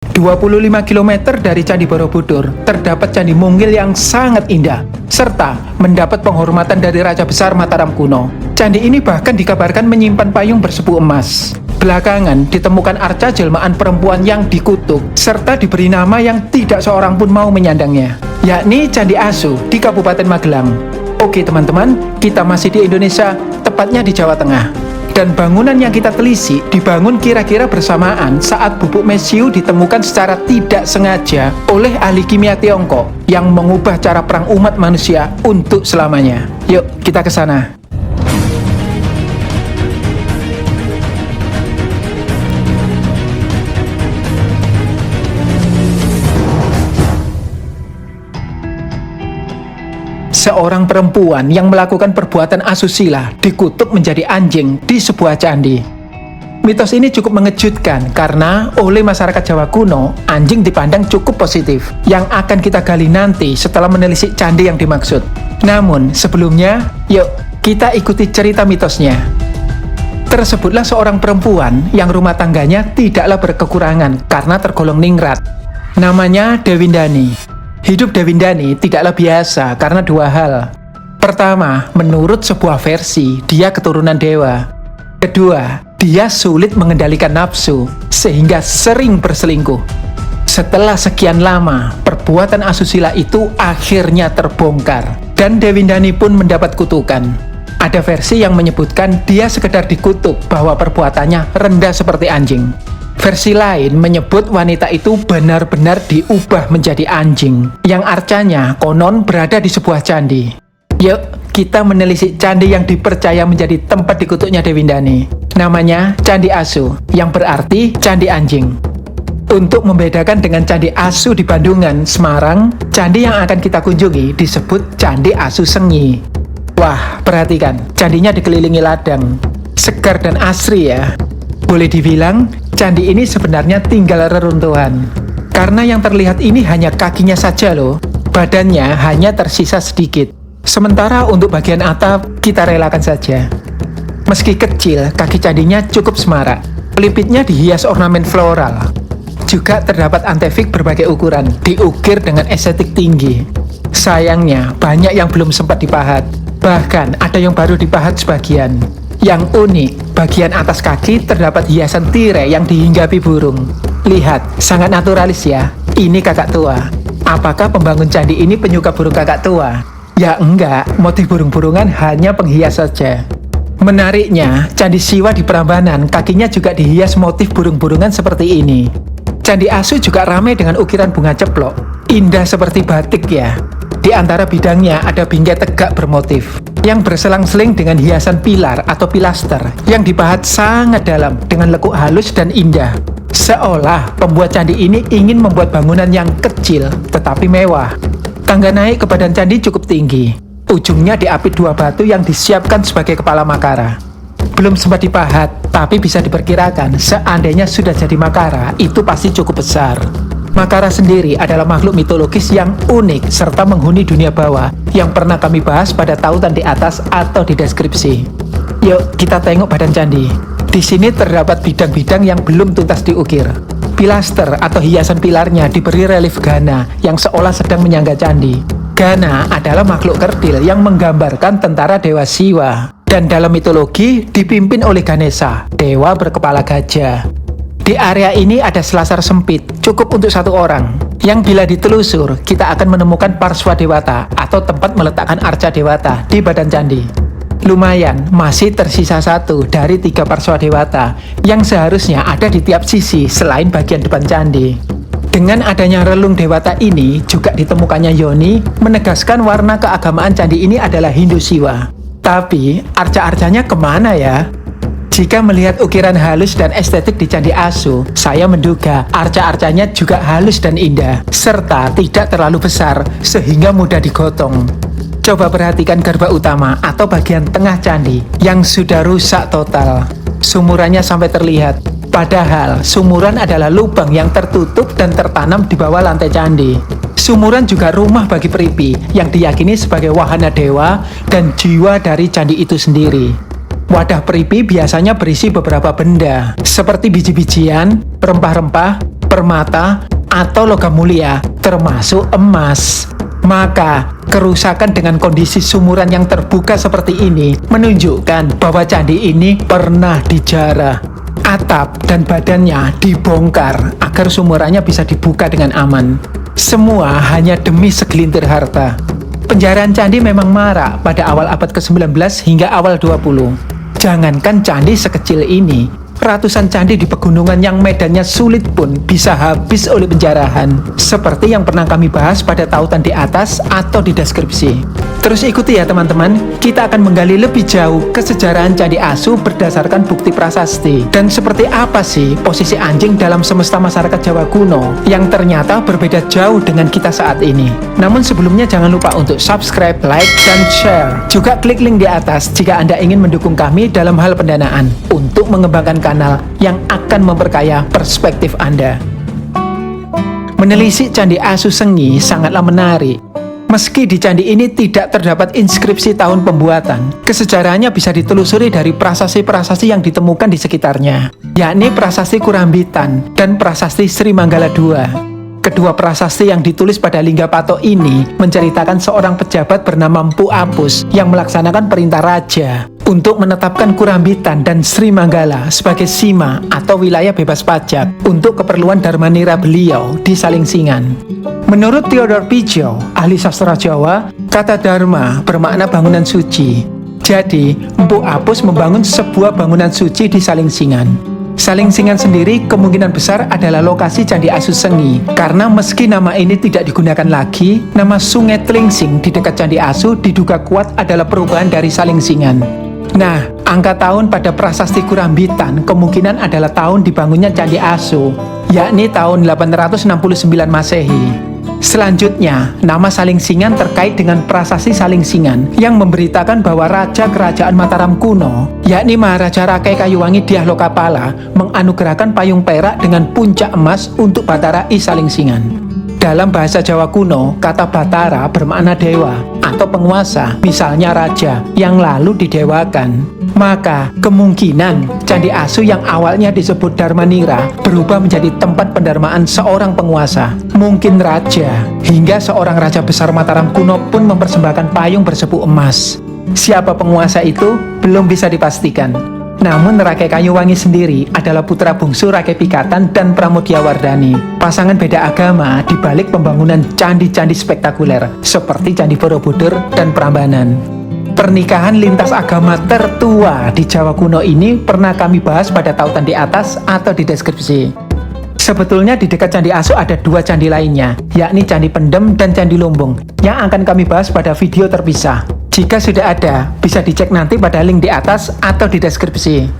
25 km dari Candi Borobudur terdapat Candi Mungil yang sangat indah, serta mendapat penghormatan dari Raja Besar Mataram kuno. Candi ini bahkan dikabarkan menyimpan payung bersepu emas. Belakangan ditemukan arca jelmaan perempuan yang dikutuk, serta diberi nama yang tidak seorang pun mau menyandangnya, yakni Candi Asu di Kabupaten Magelang. Oke teman-teman, kita masih di Indonesia, tepatnya di Jawa Tengah. Dan bangunan yang kita telisik dibangun kira-kira bersamaan saat bubuk mesiu ditemukan secara tidak sengaja oleh ahli kimia Tiongkok yang mengubah cara perang umat manusia untuk selamanya. Yuk, kita ke sana. Seorang perempuan yang melakukan perbuatan asusila dikutuk menjadi anjing di sebuah candi. Mitos ini cukup mengejutkan karena oleh masyarakat Jawa kuno, anjing dipandang cukup positif, yang akan kita gali nanti setelah menelisik candi yang dimaksud. Namun sebelumnya, yuk kita ikuti cerita mitosnya. Tersebutlah seorang perempuan yang rumah tangganya tidaklah berkekurangan karena tergolong ningrat. Namanya Dewindani. Hidup Dewindani tidaklah biasa karena dua hal. Pertama, menurut sebuah versi, dia keturunan dewa. Kedua, dia sulit mengendalikan nafsu, sehingga sering berselingkuh. Setelah sekian lama, perbuatan asusila itu akhirnya terbongkar, dan Dewindani pun mendapat kutukan. Ada versi yang menyebutkan dia sekedar dikutuk bahwa perbuatannya rendah seperti anjing. Versi lain menyebut wanita itu benar-benar diubah menjadi anjing, yang arcanya konon berada di sebuah candi. Yuk, kita menelisik candi yang dipercaya menjadi tempat dikutuknya Dewindani. Namanya Candi Asu, yang berarti candi anjing. Untuk membedakan dengan Candi Asu di Bandungan, Semarang, candi yang akan kita kunjungi disebut Candi Asu Sengi. Wah, perhatikan, candinya dikelilingi ladang. Segar dan asri ya. Boleh dibilang, candi ini sebenarnya tinggal reruntuhan. Karena yang terlihat ini hanya kakinya saja loh, badannya hanya tersisa sedikit. Sementara untuk bagian atap, kita relakan saja. Meski kecil, kaki candinya cukup semarak. Pelipitnya dihias ornamen floral. Juga terdapat antefik berbagai ukuran, diukir dengan estetik tinggi. Sayangnya, banyak yang belum sempat dipahat. Bahkan, ada yang baru dipahat sebagian. Yang unik, bagian atas kaki terdapat hiasan tirai yang dihinggapi burung. Lihat, sangat naturalis ya. Ini kakak tua. Apakah pembangun candi ini penyuka burung kakak tua? Ya enggak, motif burung-burungan hanya penghias saja. Menariknya, Candi Siwa di Prambanan kakinya juga dihias motif burung-burungan seperti ini. Candi Asu juga ramai dengan ukiran bunga ceplok. Indah seperti batik ya. Di antara bidangnya ada bingkai tegak bermotif yang berselang-seling dengan hiasan pilar atau pilaster yang dipahat sangat dalam dengan lekuk halus dan indah. Seolah pembuat candi ini ingin membuat bangunan yang kecil tetapi mewah. Tangga naik ke badan candi cukup tinggi. Ujungnya diapit dua batu yang disiapkan sebagai kepala makara. Belum sempat dipahat, tapi bisa diperkirakan seandainya sudah jadi makara, itu pasti cukup besar. Makara sendiri adalah makhluk mitologis yang unik serta menghuni dunia bawah yang pernah kami bahas pada tautan di atas atau di deskripsi. Yuk, kita tengok badan candi. Di sini terdapat bidang-bidang yang belum tuntas diukir. Pilaster atau hiasan pilarnya diberi relief Gana yang seolah sedang menyangga candi. Gana adalah makhluk kerdil yang menggambarkan tentara Dewa Siwa. Dan dalam mitologi dipimpin oleh Ganesha, dewa berkepala gajah. Di area ini ada selasar sempit, cukup untuk satu orang, yang bila ditelusur, kita akan menemukan Parswa Dewata atau tempat meletakkan arca Dewata di badan candi. Lumayan, masih tersisa satu dari 3 Parswa Dewata yang seharusnya ada di tiap sisi selain bagian depan candi. Dengan adanya relung Dewata ini, juga ditemukannya yoni, menegaskan warna keagamaan candi ini adalah Hindu Siwa. Tapi, arca-arcanya kemana ya? Jika melihat ukiran halus dan estetik di Candi Asu, saya menduga arca-arcanya juga halus dan indah, serta tidak terlalu besar sehingga mudah digotong. Coba perhatikan garba utama atau bagian tengah candi yang sudah rusak total. Sumurannya sampai terlihat, padahal sumuran adalah lubang yang tertutup dan tertanam di bawah lantai candi. Sumuran juga rumah bagi peripi yang diyakini sebagai wahana dewa dan jiwa dari candi itu sendiri. Wadah peripi biasanya berisi beberapa benda, seperti biji-bijian, rempah-rempah, permata, atau logam mulia, termasuk emas. Maka, kerusakan dengan kondisi sumuran yang terbuka seperti ini menunjukkan bahwa candi ini pernah dijarah. Atap dan badannya dibongkar agar sumurannya bisa dibuka dengan aman. Semua hanya demi segelintir harta. Penjarahan candi memang marak pada awal abad ke-19 hingga awal 20. Jangankan candi sekecil ini, ratusan candi di pegunungan yang medannya sulit pun bisa habis oleh penjarahan. Seperti yang pernah kami bahas pada tautan di atas atau di deskripsi. Terus ikuti ya teman-teman, kita akan menggali lebih jauh kesejarahan Candi Asu berdasarkan bukti prasasti. Dan seperti apa sih posisi anjing dalam semesta masyarakat Jawa kuno yang ternyata berbeda jauh dengan kita saat ini. Namun sebelumnya jangan lupa untuk subscribe, like, dan share. Juga klik link di atas jika Anda ingin mendukung kami dalam hal pendanaan untuk mengembangkan kanal yang akan memperkaya perspektif Anda. Menelisik Candi Asu Sengi sangatlah menarik. Meski di candi ini tidak terdapat inskripsi tahun pembuatan, kesejarahannya bisa ditelusuri dari prasasti-prasasti yang ditemukan di sekitarnya, yakni Prasasti Kurambitan dan Prasasti Sri Manggala II. Kedua prasasti yang ditulis pada Linggapato ini menceritakan seorang pejabat bernama Mpu Apus yang melaksanakan perintah raja untuk menetapkan Kurambitan dan Sri Manggala sebagai sima atau wilayah bebas pajak untuk keperluan Dharmanira beliau di Salingsingan. Menurut Theodor Pijo, ahli sastra Jawa, kata dharma bermakna bangunan suci. Jadi, Mpu Apus membangun sebuah bangunan suci di Salingsingan. Salingsingan sendiri kemungkinan besar adalah lokasi Candi Asu Sengi, karena meski nama ini tidak digunakan lagi, nama Sungai Tlingsing di dekat Candi Asu diduga kuat adalah perubahan dari Salingsingan. Nah, angka tahun pada prasasti Kurambitan kemungkinan adalah tahun dibangunnya Candi Asu, yakni tahun 869 Masehi. Selanjutnya, nama Salingsingan terkait dengan prasasti Salingsingan yang memberitakan bahwa Raja Kerajaan Mataram kuno, yakni Maharaja Rakai Kayuwangi Dyah Lokapala, menganugerahkan payung perak dengan puncak emas untuk Batara I Salingsingan. Dalam bahasa Jawa kuno, kata Batara bermakna dewa atau penguasa, misalnya raja yang lalu didewakan. Maka kemungkinan Candi Asu yang awalnya disebut Dharmanira berubah menjadi tempat pendarmaan seorang penguasa, mungkin raja, hingga seorang raja besar Mataram kuno pun mempersembahkan payung bersepuk emas. Siapa penguasa itu belum bisa dipastikan. Namun Rakai Kayuwangi sendiri adalah putra bungsu Rakai Pikatan dan Pramudiawardhani, pasangan beda agama di balik pembangunan candi-candi spektakuler seperti Candi Borobudur dan Prambanan. Pernikahan lintas agama tertua di Jawa kuno ini pernah kami bahas pada tautan di atas atau di deskripsi. Sebetulnya di dekat Candi Asu ada dua candi lainnya, yakni Candi Pendem dan Candi Lumbung, yang akan kami bahas pada video terpisah. Jika sudah ada, bisa dicek nanti pada link di atas atau di deskripsi.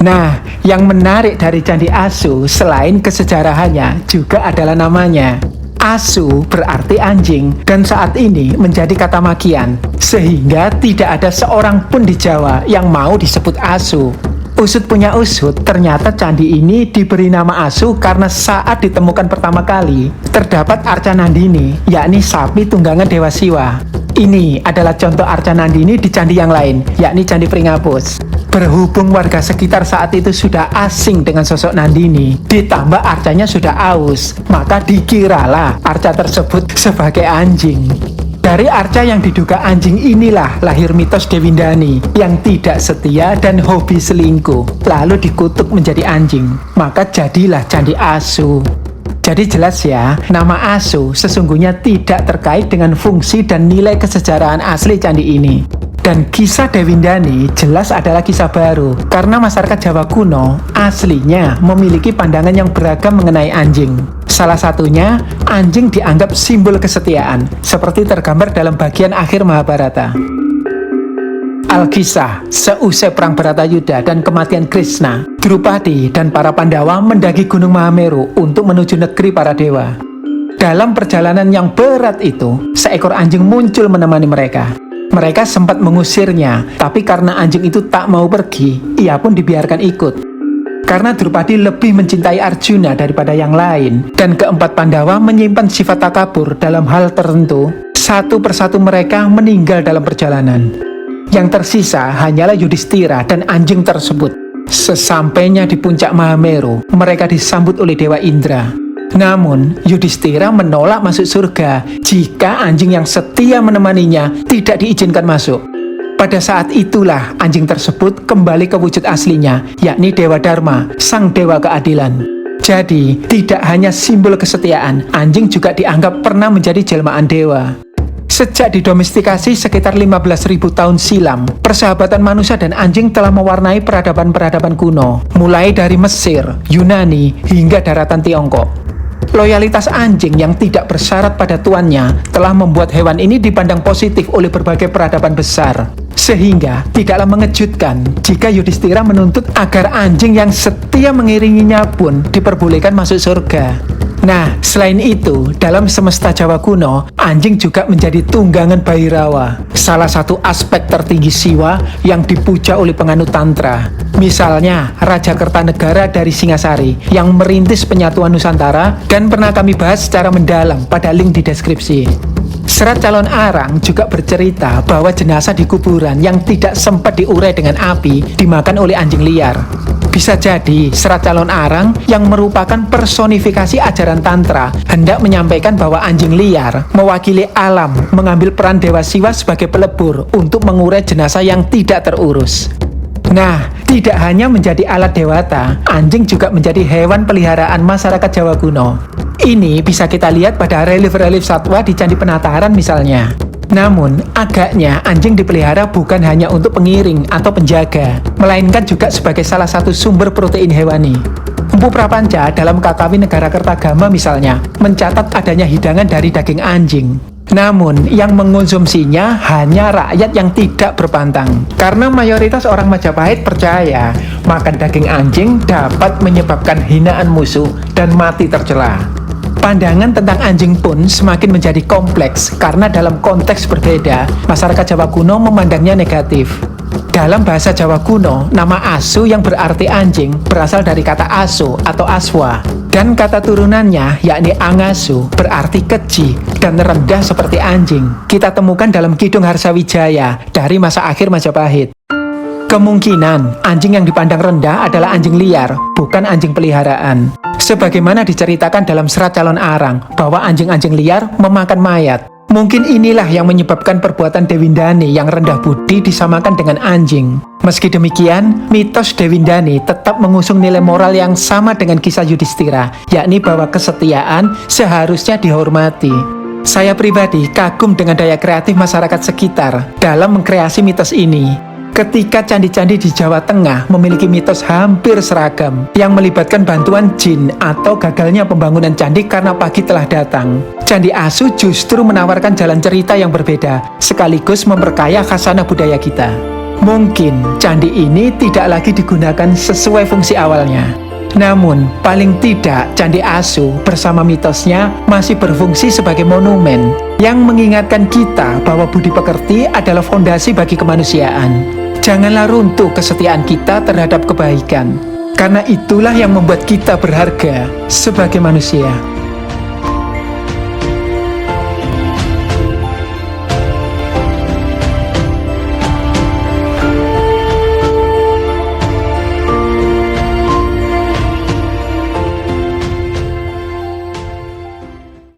Nah, yang menarik dari Candi Asu selain kesejarahannya juga adalah namanya. Asu berarti anjing dan saat ini menjadi kata makian, sehingga tidak ada seorang pun di Jawa yang mau disebut Asu. Usut punya usut, ternyata candi ini diberi nama Asu karena saat ditemukan pertama kali, terdapat arca Nandini, yakni sapi tunggangan Dewa Siwa. Ini adalah contoh arca Nandini di candi yang lain, yakni Candi Pringapus. Berhubung warga sekitar saat itu sudah asing dengan sosok Nandini, ditambah arcanya sudah aus, maka dikiralah arca tersebut sebagai anjing. Dari arca yang diduga anjing inilah lahir mitos Dewindani yang tidak setia dan hobi selingkuh, lalu dikutuk menjadi anjing. Maka jadilah Candi Asu. Jadi jelas ya, nama Asu sesungguhnya tidak terkait dengan fungsi dan nilai kesejarahan asli candi ini. Dan kisah Dewindani jelas adalah kisah baru, karena masyarakat Jawa kuno aslinya memiliki pandangan yang beragam mengenai anjing. Salah satunya, anjing dianggap simbol kesetiaan, seperti tergambar dalam bagian akhir Mahabharata. Alkisah, seusai perang Bharatayuddha dan kematian Krishna, Drupadi dan para Pandawa mendaki Gunung Mahameru untuk menuju negeri para dewa. Dalam perjalanan yang berat itu, seekor anjing muncul menemani mereka. Mereka sempat mengusirnya, tapi karena anjing itu tak mau pergi, ia pun dibiarkan ikut. Karena Drupadi lebih mencintai Arjuna daripada yang lain, dan keempat Pandawa menyimpan sifat takabur dalam hal tertentu, satu persatu mereka meninggal dalam perjalanan. Yang tersisa hanyalah Yudhistira dan anjing tersebut. Sesampainya di puncak Mahameru, mereka disambut oleh Dewa Indra. Namun, Yudhistira menolak masuk surga jika anjing yang setia menemaninya tidak diizinkan masuk. Pada saat itulah anjing tersebut kembali ke wujud aslinya, yakni Dewa Dharma, sang dewa keadilan. Jadi, tidak hanya simbol kesetiaan, anjing juga dianggap pernah menjadi jelmaan dewa. Sejak didomestikasi sekitar 15.000 tahun silam, persahabatan manusia dan anjing telah mewarnai peradaban-peradaban kuno, mulai dari Mesir, Yunani, hingga daratan Tiongkok. Loyalitas anjing yang tidak bersyarat pada tuannya telah membuat hewan ini dipandang positif oleh berbagai peradaban besar. Sehingga tidaklah mengejutkan jika Yudhistira menuntut agar anjing yang setia mengiringinya pun diperbolehkan masuk surga. Nah, selain itu, dalam semesta Jawa kuno, anjing juga menjadi tunggangan Bhairawa, salah satu aspek tertinggi Siwa yang dipuja oleh penganut Tantra. Misalnya, Raja Kertanegara dari Singasari yang merintis penyatuan Nusantara dan pernah kami bahas secara mendalam pada link di deskripsi. Serat Calon Arang juga bercerita bahwa jenazah di kuburan yang tidak sempat diurai dengan api dimakan oleh anjing liar. Bisa jadi Serat Calon Arang yang merupakan personifikasi ajaran Tantra hendak menyampaikan bahwa anjing liar mewakili alam mengambil peran Dewa Siwa sebagai pelebur untuk mengurai jenazah yang tidak terurus. Nah, tidak hanya menjadi alat dewata, anjing juga menjadi hewan peliharaan masyarakat Jawa kuno. Ini bisa kita lihat pada relief-relief satwa di Candi Penataran misalnya. Namun, agaknya anjing dipelihara bukan hanya untuk pengiring atau penjaga, melainkan juga sebagai salah satu sumber protein hewani. Empu Prapanca dalam Kakawi Negara Kertagama misalnya, mencatat adanya hidangan dari daging anjing. Namun, yang mengonsumsinya hanya rakyat yang tidak berpantang. Karena mayoritas orang Majapahit percaya, makan daging anjing dapat menyebabkan hinaan musuh dan mati tercela. Pandangan tentang anjing pun semakin menjadi kompleks karena dalam konteks berbeda, masyarakat Jawa kuno memandangnya negatif. Dalam bahasa Jawa kuno, nama asu yang berarti anjing berasal dari kata aso atau aswa. Dan kata turunannya, yakni angasu, berarti keji dan rendah seperti anjing. Kita temukan dalam Kidung Harsawijaya dari masa akhir Majapahit. Kemungkinan anjing yang dipandang rendah adalah anjing liar, bukan anjing peliharaan. Sebagaimana diceritakan dalam Serat Calon Arang, bahwa anjing-anjing liar memakan mayat. Mungkin inilah yang menyebabkan perbuatan Dewindani yang rendah budi disamakan dengan anjing. Meski demikian, mitos Dewindani tetap mengusung nilai moral yang sama dengan kisah Yudhistira, yakni bahwa kesetiaan seharusnya dihormati. Saya pribadi kagum dengan daya kreatif masyarakat sekitar dalam mengkreasi mitos ini. Ketika candi-candi di Jawa Tengah memiliki mitos hampir seragam yang melibatkan bantuan jin atau gagalnya pembangunan candi karena pagi telah datang. Candi Asu justru menawarkan jalan cerita yang berbeda, sekaligus memperkaya khasanah budaya kita. Mungkin candi ini tidak lagi digunakan sesuai fungsi awalnya. Namun, paling tidak Candi Asu bersama mitosnya masih berfungsi sebagai monumen yang mengingatkan kita bahwa budi pekerti adalah fondasi bagi kemanusiaan. Janganlah runtuh kesetiaan kita terhadap kebaikan, karena itulah yang membuat kita berharga sebagai manusia.